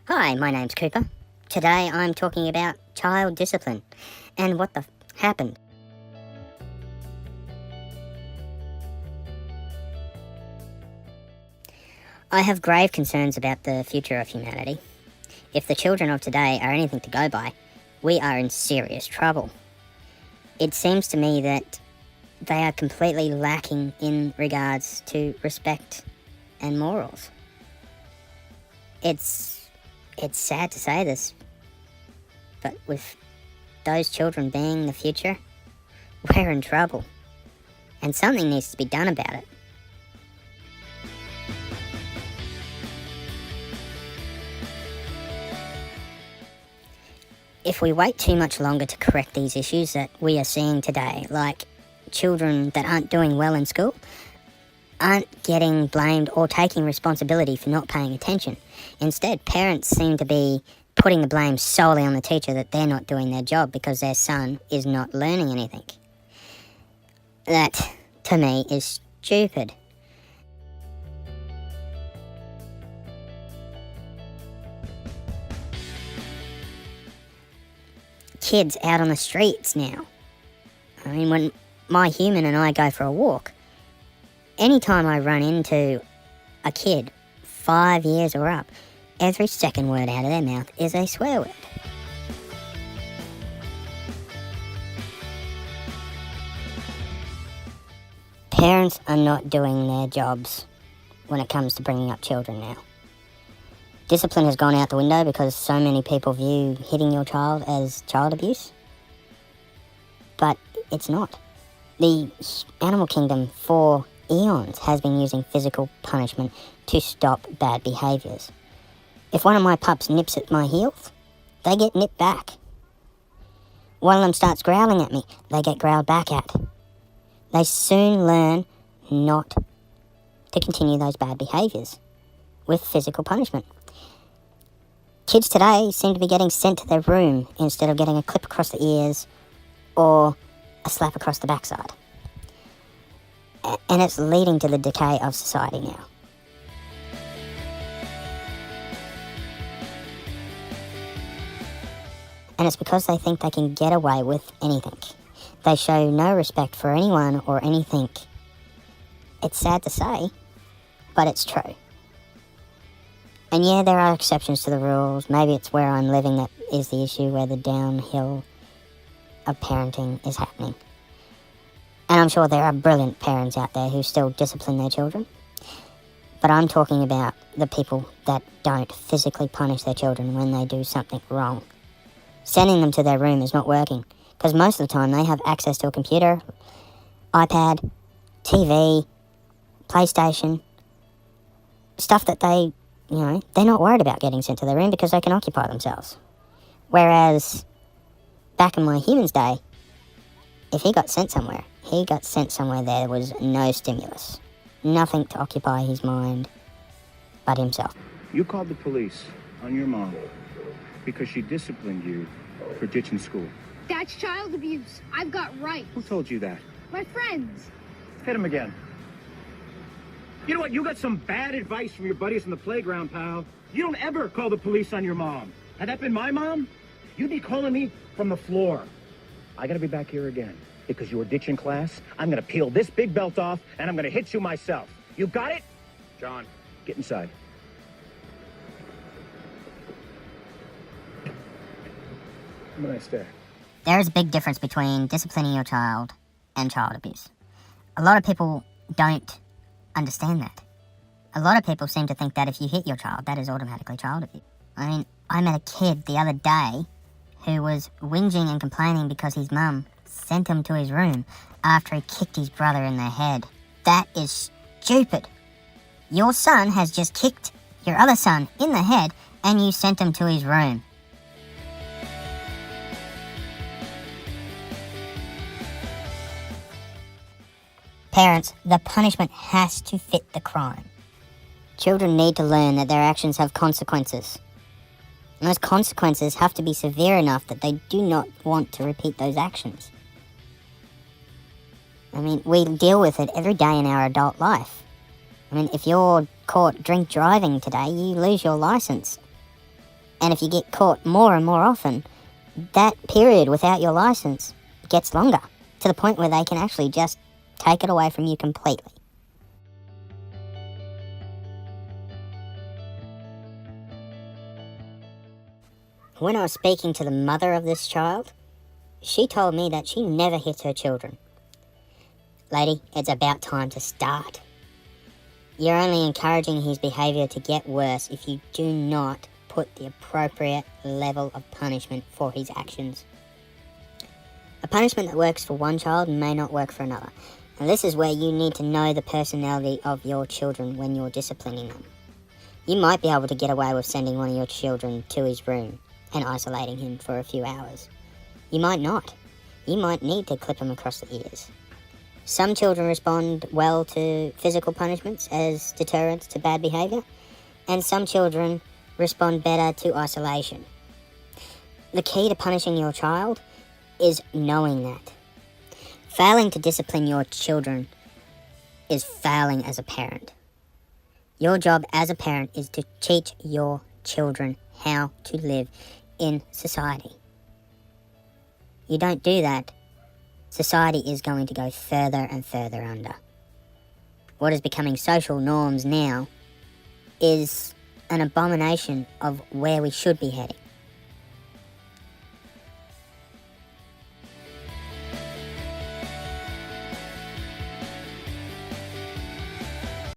Hi, my name's Cooper. Today I'm talking about child discipline and what the happened. I have grave concerns about the future of humanity. If the children of today are anything to go by, we are in serious trouble. It seems to me that they are completely lacking in regards to respect and morals. It's sad to say this, but with those children being the future, we're in trouble, and something needs to be done about it. If we wait too much longer to correct these issues that we are seeing today, like children that aren't doing well in school, aren't getting blamed or taking responsibility for not paying attention. Instead, parents seem to be putting the blame solely on the teacher that they're not doing their job because their son is not learning anything. That, to me, is stupid. Kids out on the streets now. I mean, when my human and I go for a walk, anytime I run into a kid 5 years or up, every second word out of their mouth is a swear word. Parents are not doing their jobs when it comes to bringing up children now. Discipline has gone out the window because so many people view hitting your child as child abuse. But it's not. The animal kingdom for eons has been using physical punishment to stop bad behaviours. If one of my pups nips at my heels, they get nipped back. One of them starts growling at me, they get growled back at. They soon learn not to continue those bad behaviours with physical punishment. Kids today seem to be getting sent to their room instead of getting a clip across the ears or a slap across the backside. And it's leading to the decay of society now. And it's because they think they can get away with anything. They show no respect for anyone or anything. It's sad to say, but it's true. And yeah, there are exceptions to the rules. Maybe it's where I'm living that is the issue, where the downhill of parenting is happening. And I'm sure there are brilliant parents out there who still discipline their children. But I'm talking about the people that don't physically punish their children when they do something wrong. Sending them to their room is not working, because most of the time they have access to a computer, iPad, TV, PlayStation, stuff that they're not worried about getting sent to their room because they can occupy themselves. Whereas back in my human's day, if he got sent somewhere, he got sent somewhere there was no stimulus. Nothing to occupy his mind but himself. You called the police on your mom because she disciplined you for ditching school. That's child abuse. I've got rights. Who told you that? My friends. Hit him again. You know what? You got some bad advice from your buddies on the playground, pal. You don't ever call the police on your mom. Had that been my mom, you'd be calling me from the floor. I gotta be back here again because you were ditching class. I'm gonna peel this big belt off and I'm gonna hit you myself. You got it? John, get inside. Have a nice day. There is a big difference between disciplining your child and child abuse. A lot of people don't understand that. A lot of people seem to think that if you hit your child, that is automatically child abuse. I mean, I met a kid the other day who was whinging and complaining because his mum sent him to his room after he kicked his brother in the head. That is stupid. Your son has just kicked your other son in the head and you sent him to his room. Parents, the punishment has to fit the crime. Children need to learn that their actions have consequences. And those consequences have to be severe enough that they do not want to repeat those actions. I mean, we deal with it every day in our adult life. I mean, if you're caught drink driving today, you lose your license. And if you get caught more and more often, that period without your license gets longer, to the point where they can actually just take it away from you completely. When I was speaking to the mother of this child, she told me that she never hits her children. Lady, it's about time to start. You're only encouraging his behaviour to get worse if you do not put the appropriate level of punishment for his actions. A punishment that works for one child may not work for another. And this is where you need to know the personality of your children when you're disciplining them. You might be able to get away with sending one of your children to his room and isolating him for a few hours. You might not. You might need to clip him across the ears. Some children respond well to physical punishments as deterrents to bad behaviour, and some children respond better to isolation. The key to punishing your child is knowing that. Failing to discipline your children is failing as a parent. Your job as a parent is to teach your children how to live in society. You don't do that, society is going to go further and further under. What is becoming social norms now is an abomination of where we should be heading.